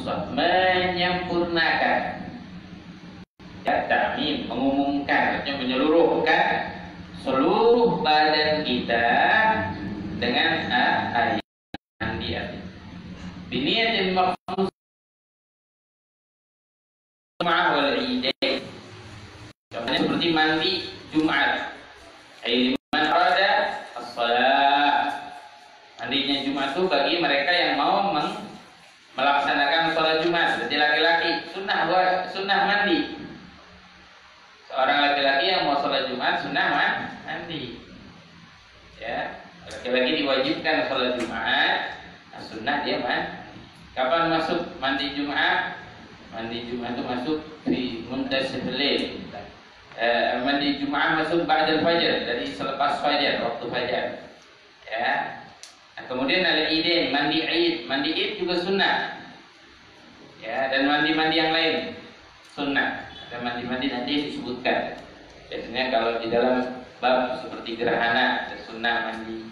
menyempurnakan, ya, ta'mim, mengumumkan, artinya menyeluruhkan seluruh badan kita dengan air mandi. Biniyatil makhsus Jum'ah wal Idain. Contohnya seperti mandi Jumat. Liman arada as-shalah. Mandinya Jumat itu bagi mereka yang mau melaksanakan sholat Jumat. Berarti laki-laki sunnah mandi. Seorang laki-laki yang mau sholat Jumat sunnah mandi. Ya, laki-laki diwajibkan sholat Jumat, sunnah dia mandi. Kapan masuk mandi Jumat? Mandi Jumat itu masuk di muntasif lail. Mandi Jumat masuk ba'dal fajar, dari selepas fajar, waktu fajar. Ya. Nah, kemudian ada Idain, mandi Id. Mandi Id juga sunnah. Ya, dan mandi-mandi yang lain sunnah. Ada mandi-mandi nanti disebutkan. Biasanya kalau di dalam bab seperti gerhana ada sunnah mandi.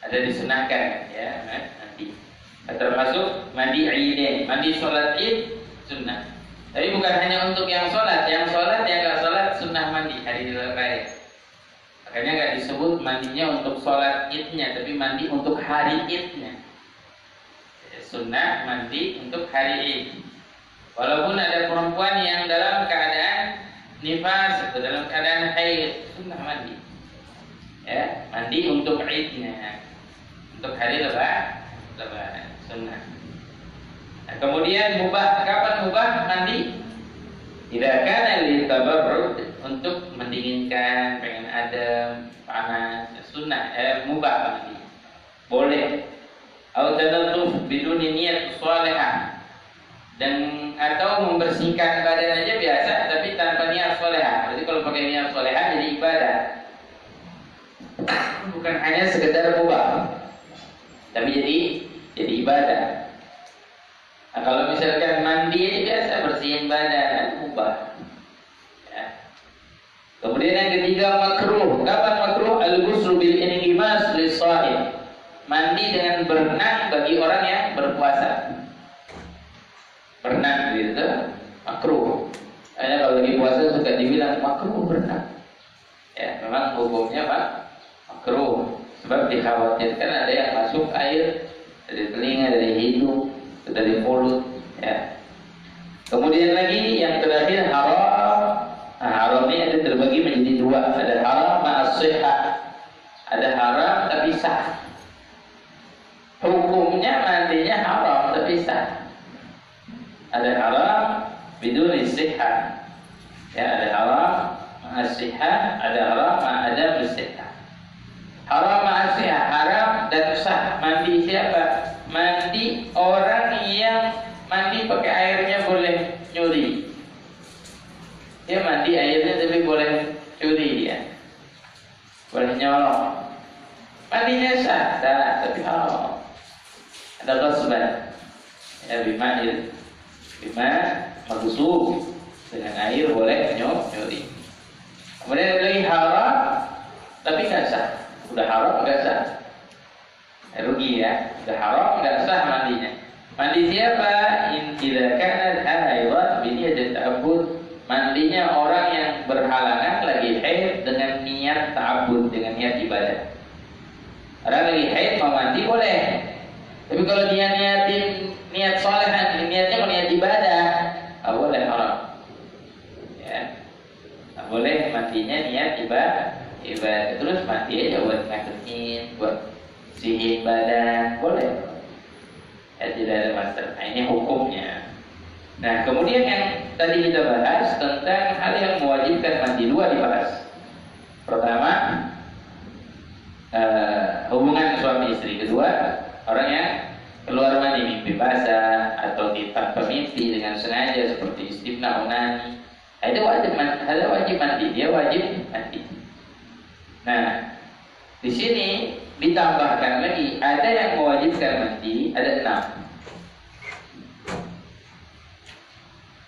Ada disunahkan, ya, nanti. Termasuk mandi Idain, mandi sholat Id sunnah. Tapi bukan hanya untuk yang sholat yang nggak sholat sunnah mandi hari raya. Makanya nggak disebut mandinya untuk sholat Idnya, tapi mandi untuk hari Idnya. Sunnah mandi untuk hari Id. Walaupun ada perempuan yang dalam keadaan nifas atau dalam keadaan haid, sunnah mandi. Ya, mandi untuk Idnya, untuk hari lebaran, sunnah. Nah, kemudian mubah, kapan mubah mandi? Tidak kana li tabarrud, untuk mendinginkan, pengen adem, panas, sunnah, mubah mandi. Boleh. Atau tadatuf biduni niat shalihah, dan atau membersihkan badan aja biasa tapi tanpa niat shalihah. Berarti kalau pakai niat shalihah jadi ibadah. Bukan hanya sekedar mubah, tapi jadi ibadah. Nah, kalau misalkan mandi aja biasa bersihin badan, mubah. Ya. Kemudian yang ketiga makruh. Kapan makruh? Al-ghuslu bil inqimas lis-shaim. Mandi dengan berenang bagi orang yang berpuasa. Berenang gitu, makruh. Hanya kalau lagi puasa suka dibilang makruh berenang. Ya, memang hukumnya makruh. Sebab dikhawatirkan ada yang masuk air dari telinga, dari hidung, dari mulut, ya. Kemudian lagi yang terakhir haram. Nah, haram ini ada terbagi menjadi dua. Ada haram ma'as-shihah. Ada haram tapi sah. Hukumnya mandinya haram tapi sah. Ada haram biduni shihah. Ya, ada haram ma'as-shihah, ada haram ma'adam shihah. Haram ma'asiyah, haram dan sah. Mandi siapa? Mandi orang yang mandi pakai airnya boleh nyuri. Dia mandi airnya tapi boleh curi ya. Boleh nyolong. Mandinya sah, tapi haram. Ada ghasban. Ya, bima maghsub, dengan air boleh nyuri. Kemudian ada lagi haram tapi nggak sah. Udah haram nggak sah, rugi ya. Udah haram nggak sah mandinya. Mandi siapa? Idza kana haidhan bi niyyati ta'abbud. Mandinya orang yang berhalangan lagi haid dengan niat ta'abbud, dengan niat ibadah. Orang lagi haid mau mandi boleh, tapi kalau dia niatin niat sholat, niatnya mau niat ibadah, nggak boleh, haram. Ya, nggak boleh mandinya niat ibadah. Terus mandi aja buat ngaketin, buat sihin badan, boleh. Ya, tidak ada masalah. Nah, ini hukumnya. Nah, kemudian yang tadi kita bahas tentang hal yang mewajibkan mandi, dua dibahas. Pertama, hubungan suami istri. Kedua, orang yang keluar mandi, mimpi basah atau tanpa mimpi dengan sengaja seperti istimna, onani. Nah, itu wajib mandi. Dia wajib mandi. Nah, di sini ditambahkan lagi, ada yang mewajibkan mandi, ada 6.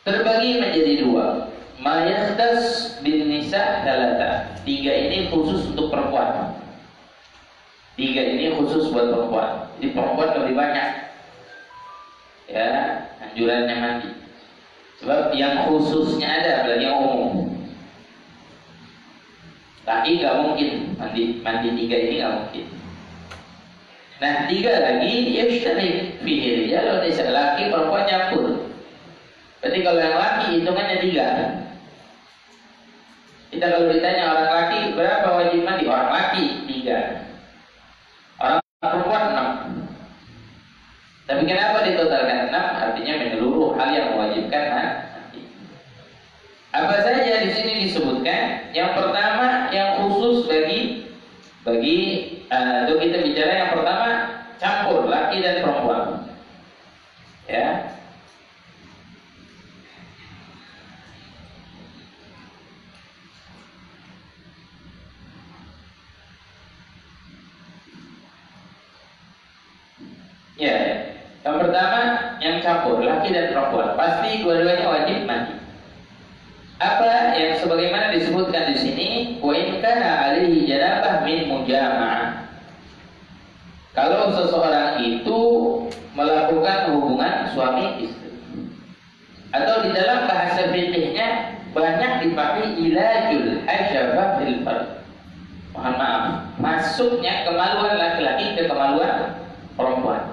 Terbagi menjadi 2. Ma yakhtas bin nisa thalatha. 3 ini khusus untuk perempuan. 3 ini khusus buat perempuan. Jadi perempuan lebih banyak. ya anjurannya mandi. Sebab yang khususnya ada, apalagi yang umum. Laki nggak mungkin mandi 3 ini nggak mungkin. Nah 3 lagi ya yushtari fihi rijal wa nisa, laki perempuan nyampur. Berarti kalau yang laki hitungannya 3. Kita kalau ditanya orang laki berapa wajib mandi, orang laki 3, orang perempuan 6. Tapi kenapa ditotalkan 6? Artinya menyeluruh hal yang mewajibkan mandi. Apa saja di sini disebutkan? Yang pertama yang khusus bagi untuk kita bicara, yang pertama campur laki dan perempuan. Ya. Ya, yang pertama yang campur laki dan perempuan, pasti dua-duanya wajib mandi. Apa yang sebagaimana disebutkan di sini, wa in kana alaihi janabah min mujama'ah. Kalau seseorang itu melakukan hubungan suami istri, atau di dalam bahasa fikihnya banyak dipakai ilajul hajabah bil fard. Mohon maaf, masuknya kemaluan laki-laki ke kemaluan perempuan.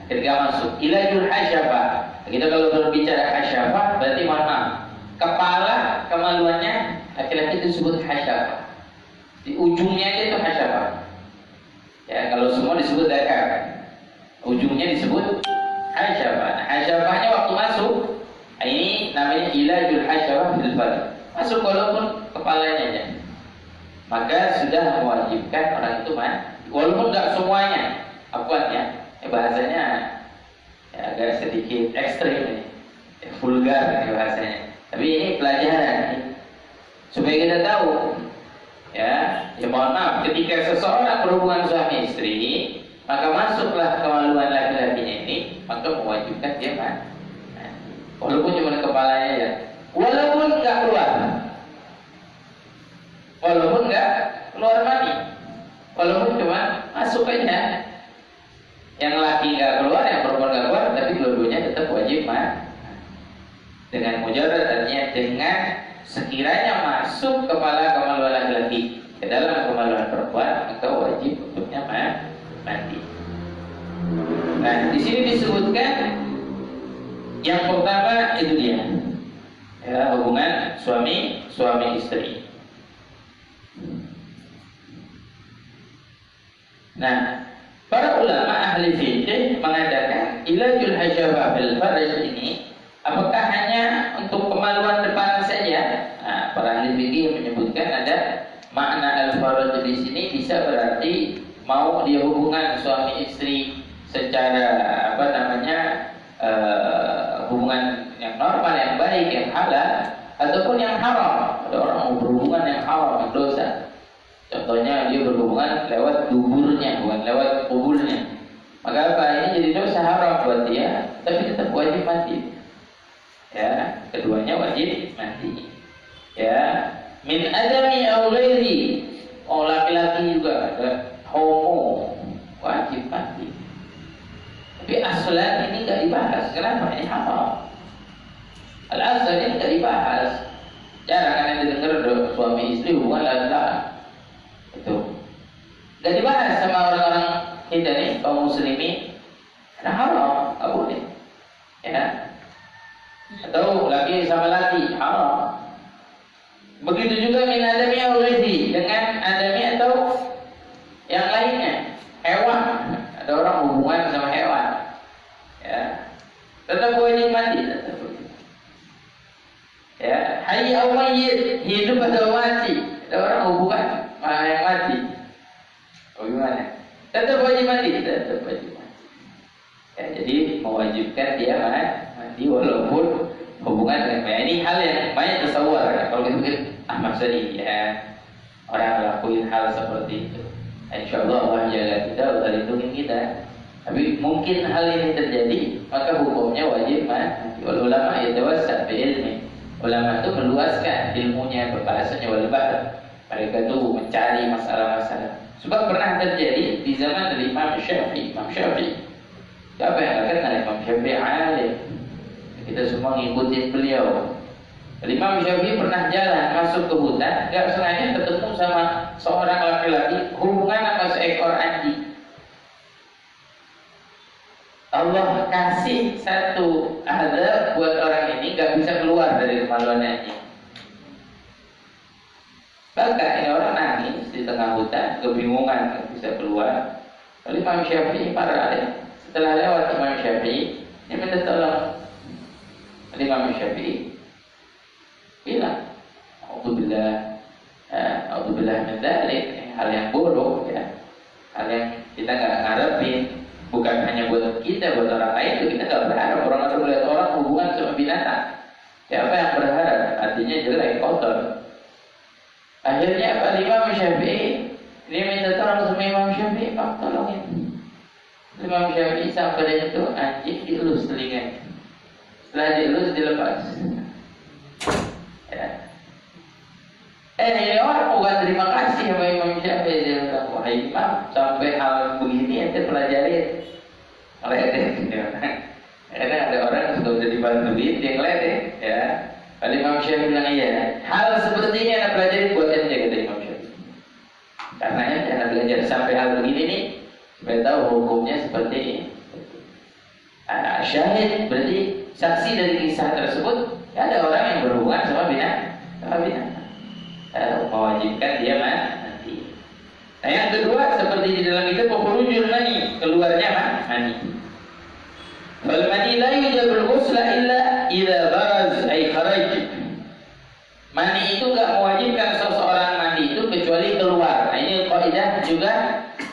Ketika masuk ilajul hajabah, kita kalau berbicara hajabah berarti mohon maaf, kepala kemaluannya laki-laki itu disebut hajabah. Di ujungnya itu hajabah. Ya, kalau semua disebut dakar, ujungnya disebut hajabah. Nah, hajabahnya waktu masuk, ini namanya ilajul hajabah bil fard. Masuk walaupun kepalanya aja, maka sudah mewajibkan orang itu mandi. Walaupun nggak semuanya, akuatnya. Bahasanya ya, agak sedikit ekstrim ini, vulgar ini bahasanya. Tapi ini pelajaran supaya kita tahu. Ya mohon maaf, ketika seseorang berhubungan suami istri, maka masuklah kemaluan laki-lakinya ini, maka mewajibkan dia mandi. Walaupun cuma kepalanya ya, walaupun nggak keluar mandi, walaupun cuma masuk aja. Yang laki nggak keluar, yang perempuan nggak keluar, tapi dua-duanya tetap wajib mandi. Dengan mujarrad, artinya dengan sekiranya masuk kepala kemaluan laki-laki ke dalam kemaluan perempuan, maka wajib untuknya mandi. Nah, di sini disebutkan yang pertama itu dia, ya, hubungan suami istri. Nah, para ulama ahli fikih mengatakan ilajul hajabah bil farj ini apakah hanya untuk kemaluan depan saja? Nah, para ahli fikih menyebutkan ada makna al-farj di sini bisa berarti mau dia hubungan suami istri secara hubungan yang normal, yang baik, yang halal, ataupun yang haram. Ada orang mau berhubungan yang haram, yang dosa. Contohnya dia berhubungan lewat duburnya, bukan lewat kubulnya. Maka apa? Ini jadi dosa haram buat dia, tapi tetap wajib mandi. Ya, keduanya wajib mandi. Ya, min adami aw ghairi. Oh, laki-laki juga ada homo wajib mandi. Tapi aslan ini nggak dibahas. Kenapa? Ini haram. Al-asal ini nggak dibahas. Jarang kan yang dengar suami istri hubungan laki-laki. Itu nggak dibahas sama orang-orang kita nih, kaum muslimin. Karena haram, nggak boleh. Ya. Atau laki sama laki, haram. Begitu juga min adami aw ghairi, dengan adami atau yang lainnya, hewan. Ada orang hubungan sama hewan, ya, tetap wajib mandi, tetap wajib. Ya, hayy aw mayyit, hidup atau mati, ada orang hubungan yang mati. Oh, gimana? Tetap wajib mandi, tetap wajib mandi. Ya, jadi mewajibkan dia mandi walaupun hubungan dengan mayat. Ini hal yang banyak tasawwur. Kalau kita mungkin maksudnya ya orang lakuin hal seperti itu. Insyaallah Allah jaga kita, Allah lindungi kita. Tapi mungkin hal ini terjadi, maka hukumnya wajib mandi. Wal ulama yatawassa bi ilmi. Ulama itu meluaskan ilmunya, bahasanya wal bahr. Mereka tuh mencari masalah-masalah. Sebab pernah terjadi di zaman dari Imam Syafi'i. Siapa yang nggak kenal Imam Syafi'i? Alim. Kita semua ngikutin beliau. Imam Syafi'i pernah jalan masuk ke hutan, nggak sengaja ketemu sama seorang laki-laki hubungan sama seekor anjing. Allah kasih satu azab buat orang ini nggak bisa keluar dari kemaluan anjing. Bahkan ini orang nangis di tengah hutan, kebingungan nggak bisa keluar. Lalu Imam Syafi'i marah. Setelah lewat Imam Syafi'i, dia minta tolong. Lalu Imam Syafi'i bilang, A'udzubillah min dzalik, hal yang buruk ya, hal yang kita nggak ngarepin, bukan hanya buat kita, buat orang lain juga kita nggak berharap. Orang harus melihat orang hubungan sama binatang. Siapa yang berharap? Artinya jelek, kotor. Akhirnya Pak Imam Syafi'i dia minta tolong sama Imam Syafi'i, Pak tolongin. Imam Syafi'i sampai itu anjing dielus telinganya. Setelah dielus dilepas. Ya. Ini orang bukan terima kasih sama Imam Syafi'i. Dia bilang, wahai Imam, sampai hal begini ente pelajarin. Ngeledek. Kadang ada orang yang sudah dibantuin, dia ngeledek. Ya. Kalau Imam Syafi'i bilang iya, hal seperti ini anak pelajari buat ente, kata Imam Syafi'i. Karena ente anak belajar sampai hal begini nih, supaya tahu hukumnya seperti ini. Syahid berarti saksi dari kisah tersebut. Ada orang yang berhubungan sama binatang, mewajibkan dia mati. Nah yang kedua seperti di dalam itu khurujul mani, keluarnya mani. Fal mani la yujabul ghusla illa idza baraz ay kharaj. Mani itu enggak mewajibkan seseorang mandi itu kecuali keluar. Nah ini kaidah juga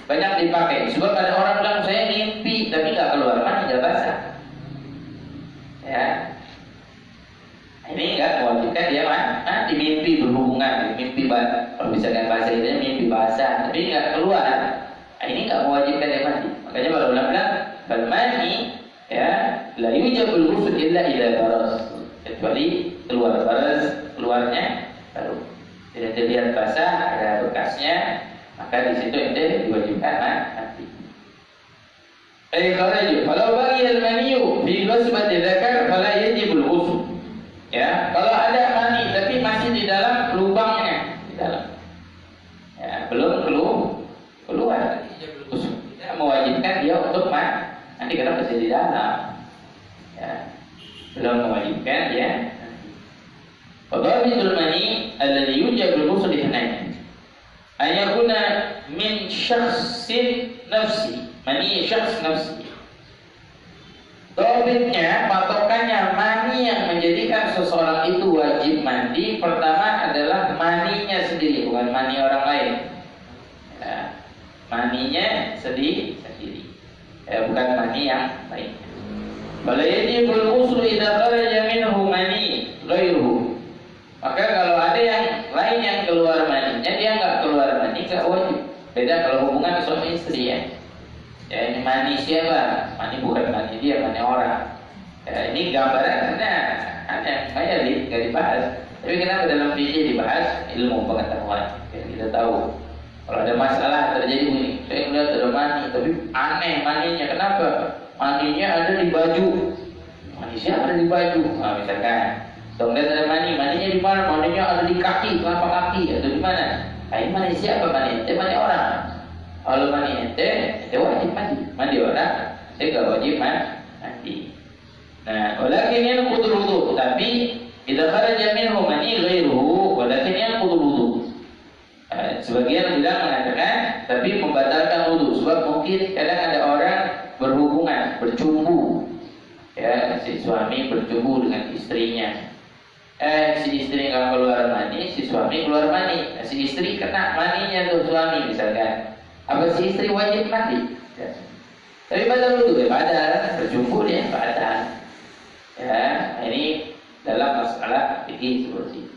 banyak dipakai. Sebab ada orang bilang saya mimpi tapi enggak keluar mani, enggak basah. Ya. Ini enggak mewajibkan dia mandi, mimpi berhubungan, mimpi kalau misalkan bahasa itu mimpi basah, tapi enggak keluar. Nah, ini enggak mewajibkan dia mandi. Makanya para ulama bilang, "Fal mani ya la yujabul ghusl illa idza baraz." Kecuali keluar baraz, keluarnya baru tidak terlihat basah, ada bekasnya, maka di situ ente diwajibkan mandi. Kharaju, kalau bagi al-maniyu fi ghusbati dzakar fala yajibul ghusl. Ya, kalau ada mani tapi masih di dalam lubangnya, di dalam. Ya, belum keluar. Tidak mewajibkan dia untuk mandi. Nanti karena masih di dalam. Ya, belum mewajibkan dia. Fadhabitul mani alladhi yujabul ghusl ihnan. An yakuna min syakhsin nafsi. Mani syakhs nafsi. Dobitnya, patokannya mani yang menjadikan seseorang itu wajib mandi. Pertama adalah maninya sendiri, bukan mani orang lain. Ya, maninya sendiri. Ya, bukan mani yang lain. Bala yajibul ghusl idza kharaja minhu mani ghairuhu. Maka kalau ada yang lain yang keluar maninya, dia nggak keluar mani, nggak wajib. Beda kalau hubungan suami istri ya. Ya ini mani siapa? Mani bukan mani dia, mani orang. Ya, ini gambaran karena ada kayak nggak dibahas. Tapi kenapa dalam fikih dibahas? Ilmu pengetahuan. Ya, kita tahu kalau ada masalah terjadi begini, saya melihat ada mani, tapi aneh maninya. Kenapa? Maninya ada di baju. Mani siapa ada di baju? Nah, misalkan, kalau melihat ada maninya di mana? Maninya ada di kaki, telapak kaki, atau di mana? Nah, ini mani siapa mani? Itu mani orang. Kalau mani ente wajib mandi orang, saya nggak wajib mandi. Nah, walakin yanqudul wudu, tapi idza kharaja minhu mani ghairuhu, walakin yanqudul wudu. Sebagian bilang mengatakan, tapi membatalkan wudu, sebab mungkin kadang ada orang berhubungan, bercumbu, ya si suami bercumbu dengan istrinya. Si istri nggak keluar mani, si suami keluar mani. Nah, si istri kena maninya tuh suami misalkan. Apa si istri wajib mandi? Ya. Tapi batal wudu ya batal, berjumpa dia batal. Ya, ini dalam masalah fikih seperti itu.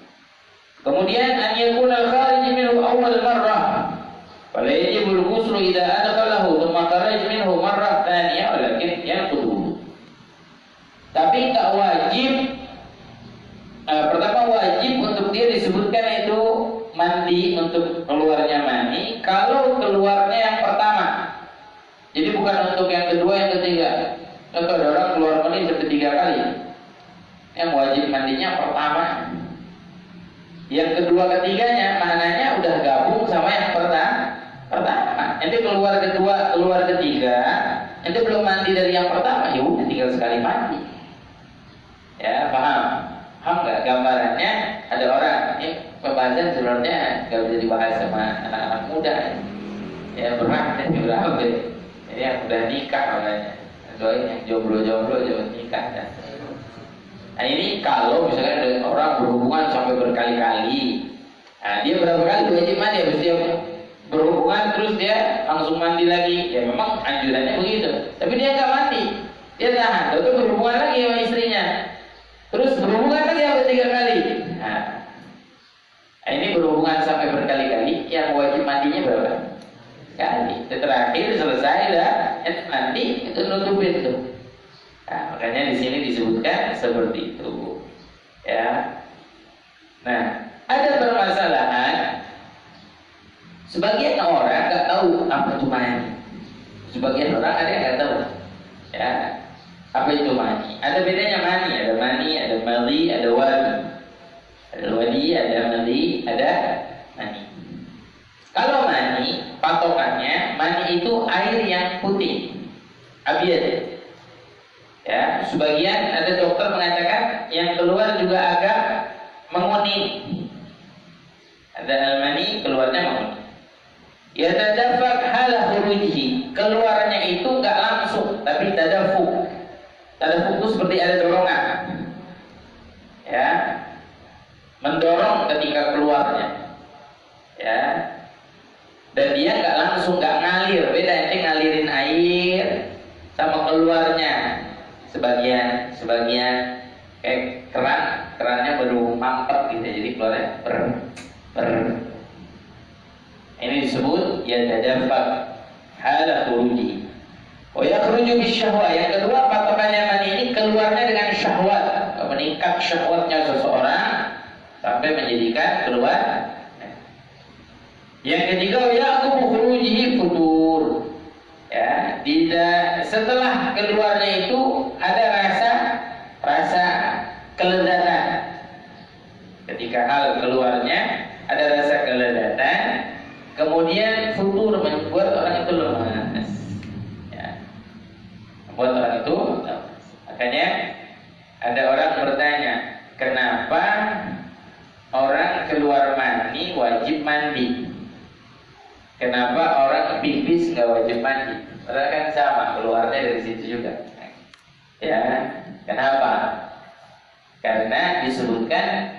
Kemudian an yakuna al-kharij minhu awwal marrah. Fala yajibul ghusl idza adkhalahu thumma kharaja minhu marrah thaniyah walakin yanqudu. Tapi tak wajib. Pertama wajib untuk dia disebutkan itu mandi untuk keluarnya mani kalau keluarnya yang pertama. Jadi bukan untuk yang kedua, yang ketiga. Atau ada orang keluar mani sampai 3 kali. Yang wajib mandinya pertama. Yang kedua, ketiganya maknanya udah gabung sama yang pertama. Nanti keluar kedua, keluar ketiga, nanti belum mandi dari yang pertama, ya udah tinggal sekali mandi. Ya, paham? Paham nggak gambarannya? Ada orang, ini pembahasan sebenarnya nggak bisa dibahas sama anak-anak muda. Ya berat, berapa? Jadi yang udah nikah namanya. Soalnya yang jomblo-jomblo jangan nikah. Nah ini kalau misalkan ada orang berhubungan sampai berkali-kali, nah dia berapa kali wajib mandi? Habis dia berhubungan terus dia langsung mandi lagi, ya memang anjurannya begitu. Tapi dia nggak mandi, dia tahan, lalu berhubungan lagi sama istrinya, terus berhubungan lagi sampai 3 kali. Nah ini berhubungan sampai berkali-kali, yang wajib mandinya berapa kali? Terakhir selesai dah, nanti itu nutupin tuh. Nah, makanya di sini disebutkan seperti itu, ya. Nah, ada permasalahan. Sebagian orang nggak tahu apa itu mani. Sebagian orang ada yang nggak tahu, ya, apa itu mani. Ada bedanya mani, ada madhi, ada wadi. Ada wadi, ada madhi, ada mani. Kalau mani, patokannya mani itu air yang putih, abiyad. Ya, sebagian ada dokter mengatakan yang keluar juga agak menguning. Ada al-mani keluarnya menguning. Ya tadafak hala khurujihi, keluarnya itu enggak langsung tapi tadafuk. Tadafuk itu seperti ada dorongan. Ya. Mendorong ketika keluarnya. Ya. Dan dia enggak langsung, enggak ngalir. Beda nanti ngalirin air sama keluarnya. Sebagian kayak kerannya baru mampet gitu, jadi keluarnya ini disebut ya tadafak hala khuruji. Oh ya khuruju bisyahwat. Yang kedua, patokannya mani ini keluarnya dengan syahwat, meningkat syahwatnya seseorang sampai menjadikan keluar. Yang ketiga, ya khuruji futur. Ya, setelah keluarnya itu ada rasa kelezatan. Ketika hal keluarnya ada rasa kelezatan, kemudian futur membuat orang itu lemas. Ya, membuat orang itu lemas. Makanya ada orang bertanya, kenapa orang keluar mani wajib mandi? Kenapa orang pipis nggak wajib mandi? Padahal kan sama, keluarnya dari situ juga. Ya, kenapa? Karena disebutkan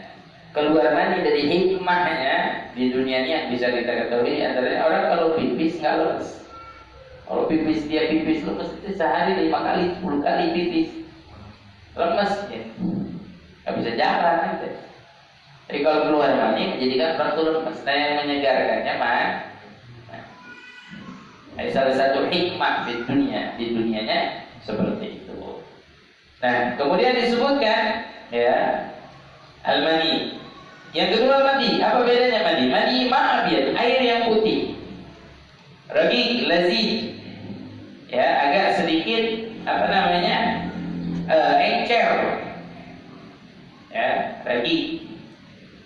keluar mani dari hikmahnya di dunia ini yang bisa kita ketahui antaranya orang kalau pipis nggak lemes. Kalau pipis dia pipis lemes itu sehari 5 kali, 10 kali pipis lemes, ya. Nggak bisa jalan gitu. Tapi kalau keluar mani menjadikan orang itu lemes. Nah yang menyegarkannya mah. Ada salah satu hikmah di dunianya seperti itu. Nah, kemudian disebutkan ya al-mani. Yang kedua madi. Apa bedanya madi? Madi ma'abiyad, air yang putih. Raqiq, lazid. Ya, agak sedikit apa namanya? Encer. Ya, raqiq.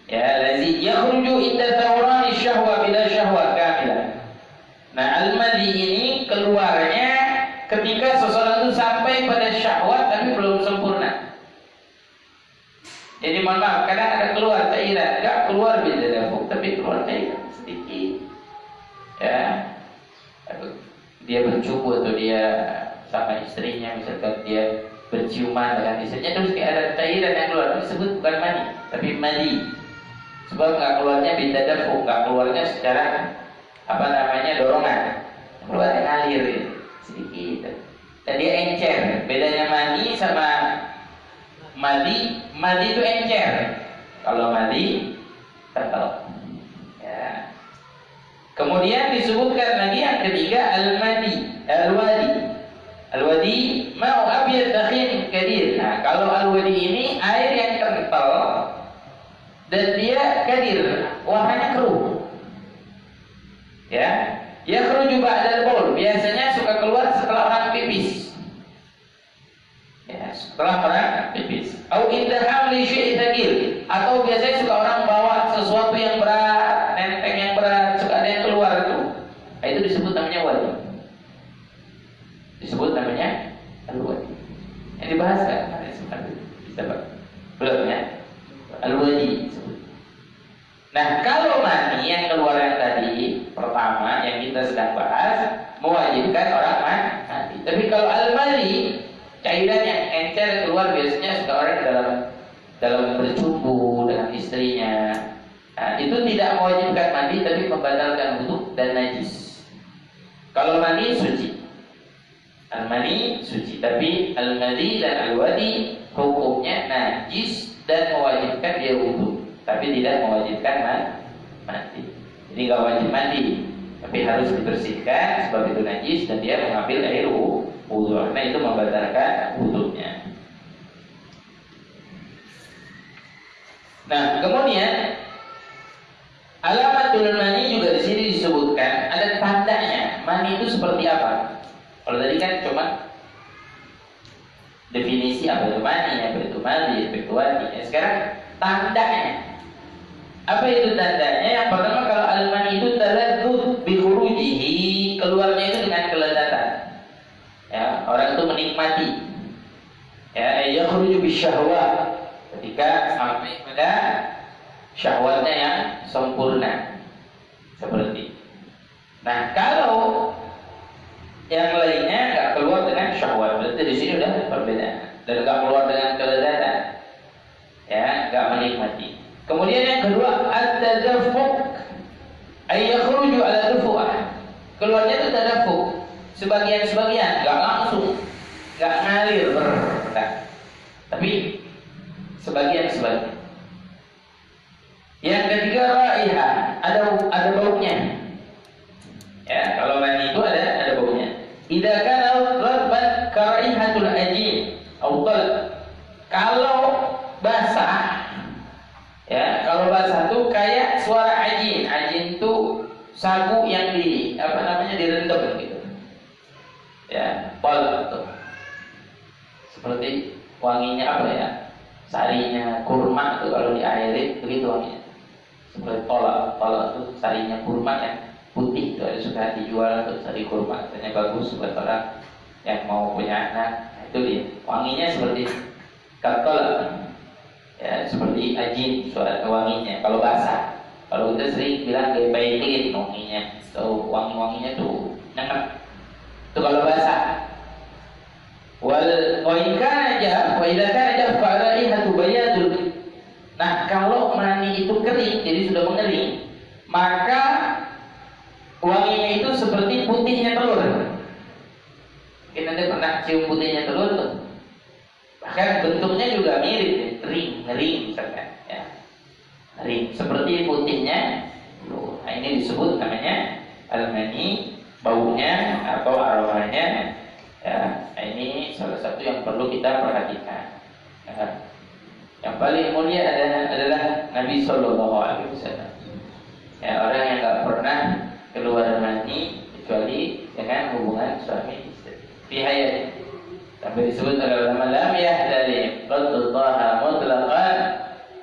Ya, lazid. Yakhruju inda thawrani syahwa bila syahwa kamilah. Nah, al-madi ini keluarnya ketika seseorang itu sampai pada syahwat tapi belum sempurna. Jadi mohon maaf, kadang ada keluar cairan, enggak keluar bila dafuk, tapi keluar cairan sedikit. Ya, dia bercubu atau dia sama istrinya, misalkan dia berciuman dengan istrinya, terus kayak ada cairan yang keluar, disebut bukan mani, tapi madi. Sebab enggak keluarnya bila dafuk, enggak keluarnya secara apa namanya dorongan, keluar ngalir sedikit. Dan dia encer. Bedanya mani sama madi itu encer. Kalau madi kental. Ya. Kemudian disebutkan lagi yang ketiga al-wadi mau abyad dakhin kadir. Nah, kalau al-wadi ini air yang kental dan dia kadir, warnanya keruh. Ya, yakhruju ba'dal baul, biasanya suka keluar setelah setelah orang pipis. Au inda hamli syai'in thaqil, atau biasanya suka orang bawa sesuatu yang berat, nenteng yang berat, suka ada yang keluar itu. Nah, itu disebut namanya wadi. Disebut namanya al-wadi. Yang dibahas kan? Bisa Pak? Belum ya? Al-wadi disebut. Nah, kalau mani yang keluar yang tadi pertama yang kita sedang bahas mewajibkan orang mandi. Tapi kalau al-mali, cairan yang encer keluar biasanya suka orang dalam bercumbu dengan istrinya. Nah, itu tidak mewajibkan mandi tapi membatalkan wudu dan najis. Kalau mani suci, al-mani suci, tapi al-mali dan al-wadi hukumnya najis dan mewajibkan dia wudu, tapi tidak mewajibkan mandi. Jadi nggak wajib mandi, tapi harus dibersihkan sebab itu najis dan dia mengambil air wudu, karena itu membatalkan wudunya. Nah, kemudian alamatul mani juga di sini disebutkan ada tandanya. Mani itu seperti apa? Kalau tadi kan cuma definisi apa itu mani, apa itu mali, apa itu wadi. Sekarang tandanya. Apa itu tandanya? Yang pertama, kalau al-mani itu taladzuz bi khurujihi, keluarnya itu dengan kelezatan. Ya, orang itu menikmati. Ya, yakhruju bisyahwah, ketika sampai pada syahwatnya yang sempurna. Seperti. Nah, kalau yang lainnya nggak keluar dengan syahwat, berarti di sini udah perbedaan. Dan nggak keluar dengan kelezatan. Ya, nggak menikmati. Kemudian yang kedua, at-tadaffuq, ay yakhruju ala dufu'ah. Keluarnya itu tadaffuq, sebagian-sebagian, enggak langsung, enggak ngalir enggak. Tapi sebagian-sebagian. Yang ketiga, raihah, ada baunya. Ya, kalau mani itu ada baunya. Idza kana ghadban karaihatul ajin atau kalau basah. Ya, kalau basah itu kayak suara ajin. Ajin itu sagu yang direndam gitu. Ya, pol itu. Seperti wanginya apa ya? Sarinya kurma itu kalau diairin begitu wanginya. Seperti tolak itu sarinya kurma yang putih itu ada suka dijual untuk sari kurma, katanya bagus buat orang yang mau punya anak. Nah, itu dia. Wanginya seperti katolak. Ya, seperti ajin suara wanginya kalau basah. Kalau kita sering bilang gebaikin wanginya, so wangi-wanginya tuh enak. Itu kalau basah. Wa in kana jaf, wa idza kana jaf fa raihatu bayadul. Nah, kalau mani itu kering, jadi sudah mengering, maka wanginya itu seperti putihnya telur. Mungkin Anda pernah cium putihnya telur tuh. Bahkan bentuknya juga mirip, ngering misalkan, ya. Ngering seperti putihnya. Nah, ini disebut namanya al-mani, baunya atau aromanya. Ya, nah, ini salah satu yang perlu kita perhatikan. Ya. Yang paling mulia adalah Nabi Sallallahu Alaihi Wasallam. Ya, orang yang nggak pernah keluar mani kecuali dengan hubungan suami istri. Fi hayat. Sampai disebut oleh ulama, lam yahdali qaddaha mutlaqan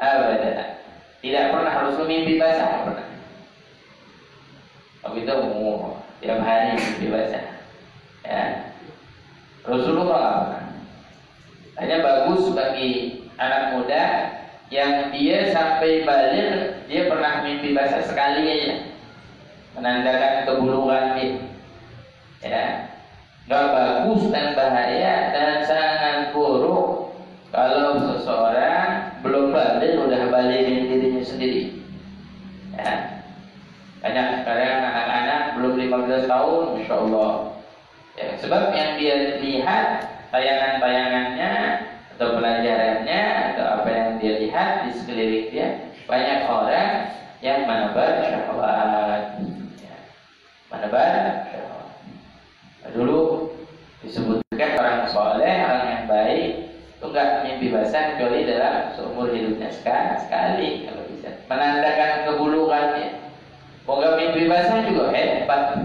abada. Tidak pernah harus mimpi basah, pernah. Kalau itu tiap hari mimpi basah. Ya. Rasulullah nggak pernah. Hanya bagus bagi anak muda yang dia sampai balik dia pernah mimpi basah sekali aja, menandakan keburukan dia. Ya. Gak bagus dan bahaya dan sangat buruk kalau seseorang belum balik udah balikin dirinya sendiri. Ya. Banyak sekarang anak-anak belum 15 tahun, Masya Allah. Ya, sebab yang dia lihat tayangan-tayangannya atau pelajarannya atau apa yang dia lihat di sekeliling dia, banyak orang yang menebar syahwat. Ya. Menebar syahwat. Dulu disebutkan orang soleh, orang yang baik itu enggak mimpi basah kecuali dalam seumur hidupnya sekali kalau bisa, menandakan kebulukannya. Moga mimpi basah juga hebat.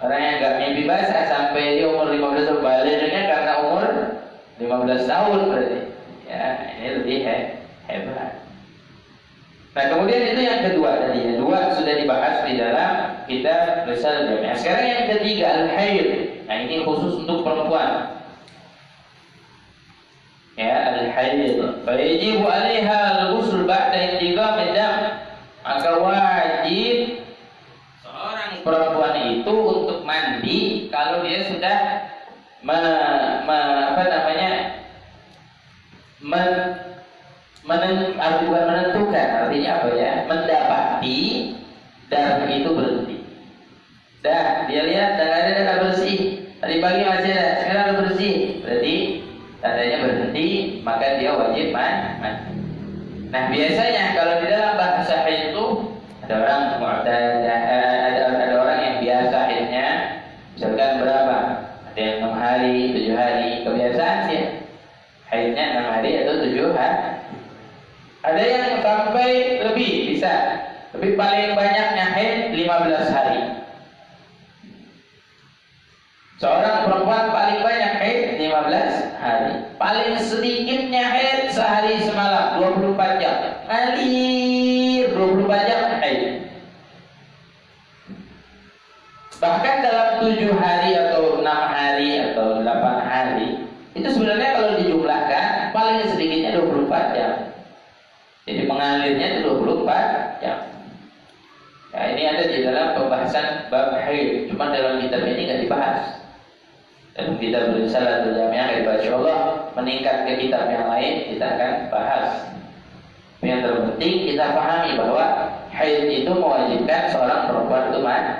Orang yang enggak mimpi basah sampai di umur 15 tahun balirnya karena umur 15 tahun berarti. Ya, ini lebih hebat. Nah, kemudian itu yang kedua tadi. Yang dua sudah dibahas di dalam kitab Risalah Jami'ah. Sekarang yang ketiga al-haid. Nah, ini khusus untuk perempuan. Ya, al-haid. Fa yajibu 'alaiha al-ghusl ba'da intiqam ad-dam. Maka wajib seorang perempuan itu untuk mandi kalau dia sudah menentukan, artinya apa ya? Mendapati darah itu berhenti. Dah, dia lihat darah bersih. Tadi pagi masih ada, sekarang udah bersih. Berarti tandanya berhenti, maka dia wajib mandi. Nah, biasanya kalau di dalam bahasa haid itu ada orang ada orang yang biasa haidnya misalkan berapa? Ada yang 6 hari, 7 hari, kebiasaan sih. Haidnya 6 hari atau 7 hari. Ada yang sampai lebih bisa. Tapi paling banyaknya haid 15 hari. Seorang perempuan paling banyak haid 15 hari. Paling sedikitnya haid sehari semalam 24 jam. Ngalir 24 jam haid. Bahkan dalam 7 hari atau 6 hari atau 8 hari itu sebenarnya kalau dijumlahkan paling sedikitnya 24 jam. Jadi mengalirnya itu 24 jam. Nah, ini ada di dalam pembahasan bab haid. Cuma dalam kitab ini nggak dibahas. Dan kita Risalah Jami'ah dari Allah meningkat ke kitab yang lain kita akan bahas. Yang terpenting kita pahami bahwa haid itu mewajibkan seorang perempuan itu mandi.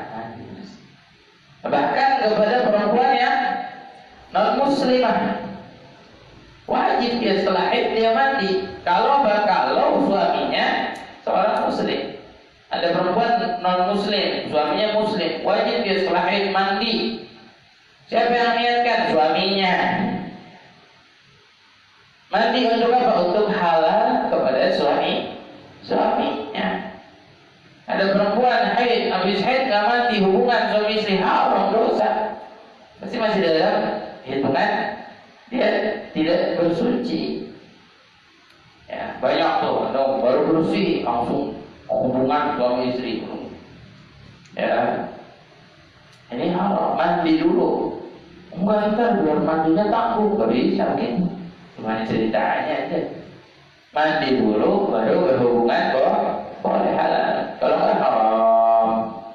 Bahkan kepada perempuan yang non muslimah wajib dia setelah haid dia mandi. Kalau suaminya seorang muslim, ada perempuan non muslim, suaminya muslim, wajib dia setelah haid mandi. Siapa yang niatkan? Suaminya. Mandi untuk apa? Untuk halal kepada suaminya. Ada perempuan haid, habis haid nggak mandi, hubungan suami istri haram, dosa. Pasti masih dalam hitungan dia tidak bersuci. Ya, banyak tuh, baru bersih langsung hubungan suami istri. Ya, ini haram, mandi dulu. Enggak, ntar biar mandinya tangguh, gak bisa gitu. Cuma ceritanya aja. Mandi dulu, baru berhubungan kok boleh halal. Kalau nggak haram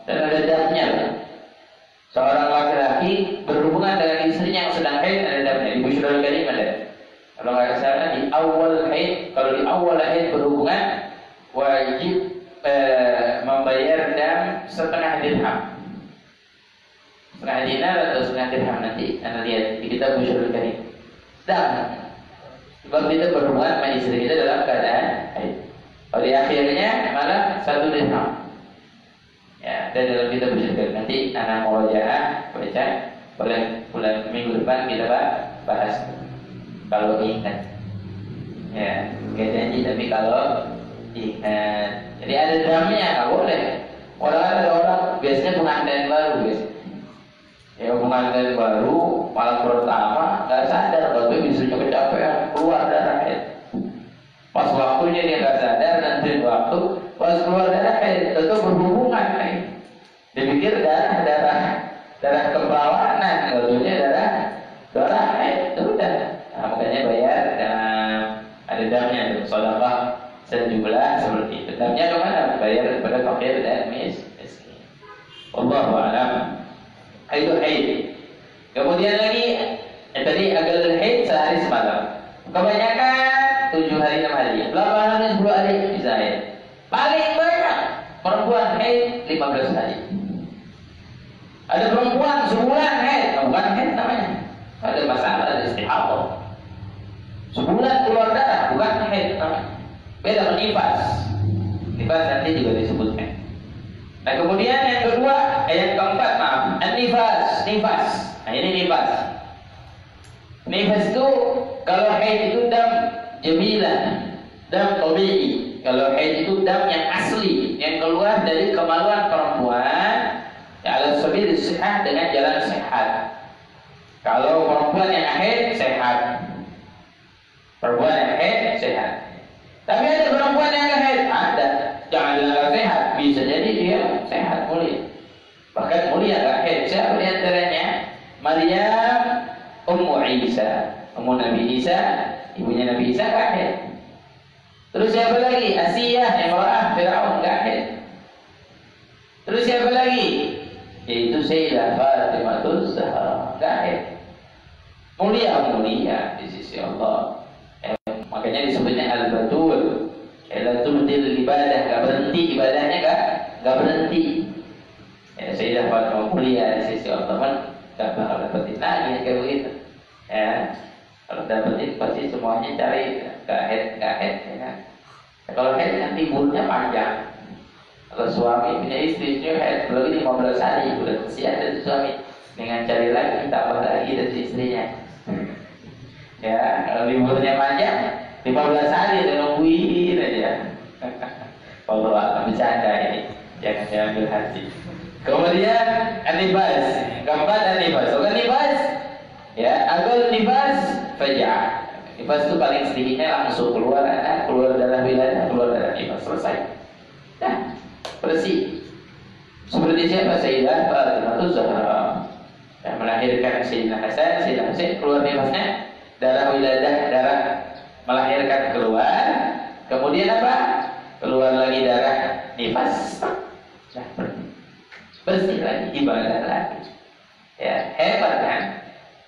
dan ada damnya. Seorang laki-laki berhubungan dengan istrinya yang sedang haid ada damnya. Ibu Syurul Karim ada. Kalau nggak salah di awal haid, kalau di awal haid berhubungan wajib membayar dam setengah dirham. Setengah dinar atau setengah dirham nanti anda lihat di kitab Syurul Karim. Dam. Sebab kita berhubungan sama istri kita dalam keadaan haid. Kalau di akhirnya malah 1 dirham. Ya, dan dalam kitab Syurul Karim nanti anak murojaah baca bulan minggu depan kita bahas. Kalau ingat, ya, gak janji tapi kalau ingat. Jadi ada damnya, nggak boleh. Ada orang biasanya pengantin baru, guys. Ya pengantin baru, malam pertama nggak sadar kalau istrinya kecapean, keluar darah haid. Pas waktunya dia nggak sadar, nanti waktu pas keluar darah haid, tentu berhubungan haid. Dipikir darah keperawanan, tentunya darah haid, udah. Nah, makanya bayar ada damnya, sedekah sejumlah seperti itu. Damnya kemana? Bayar kepada fakir dan miskin. Wallahu a'lam. Itu haid. Kemudian lagi tadi agal haid sehari semalam. Kebanyakan 7 hari 6 hari, 8 hari 10 hari bisa haid. Paling banyak perempuan haid 15 hari. Ada perempuan sebulan haid, bukan haid namanya. Ada masalah, ada istihadah. Sebulan keluar darah, bukan haid namanya. Beda dengan nifas. Nifas nanti juga disebutkan. Nah, kemudian yang kedua, yang keempat, maaf, nifas. Nah, ini nifas. Nifas itu kalau haid itu dam jamilah, dam tabi'i. Kalau haid itu dam yang asli, yang keluar dari kemaluan perempuan, ya ala sabil sihah dengan jalan sehat. Kalau perempuan yang haid sehat, Perempuan yang haid sehat. Tapi ada perempuan yang nggak haid, ada. Jangan bilang nggak sehat, bisa jadi dia sehat mulia. Bahkan mulia nggak haid. Siapa di antaranya? Maryam Ummu Isa, Ummu Nabi Isa, ibunya Nabi Isa nggak haid. Terus siapa lagi? Asiyah, imra'ah Fir'aun nggak haid. Terus siapa lagi? Yaitu Sayyidah Fatimah Zahra nggak haid. Mulia di sisi Allah. Makanya disebutnya al-batul. La tubdil ibadah, enggak berhenti ibadahnya, enggak berhenti. Ya, Sayyidah Fatimah mulia di sisi Allah, kan enggak bakal dapetin lagi kayak begitu. Ya. Kalau dapetin pasti semuanya cari enggak head ya kan. Ya, kalau head kan liburnya panjang. Kalau suami punya istri head belum 15 hari udah kesian dari suami, dengan cari lagi tambah lagi dari istrinya. Ya, kalau liburnya panjang 15 hari udah nungguin aja. Allah bercanda ini, jangan diambil hati. Kemudian anibas, keempat anibas. Anibas, ya, agar nibas fajah. Nibas itu paling sedikitnya langsung keluar darah wilayah, keluar darah nibas, selesai. Nah, bersih. Seperti siapa? Sayyidah Fatimah Zahra yang melahirkan Sayyidina Hasan, Sayyidina Husain, keluar nifasnya, darah wilayah, darah melahirkan keluar, kemudian apa? Keluar lagi darah nifas, nah, bersih lagi, ibadah lagi. Ya, hebat kan?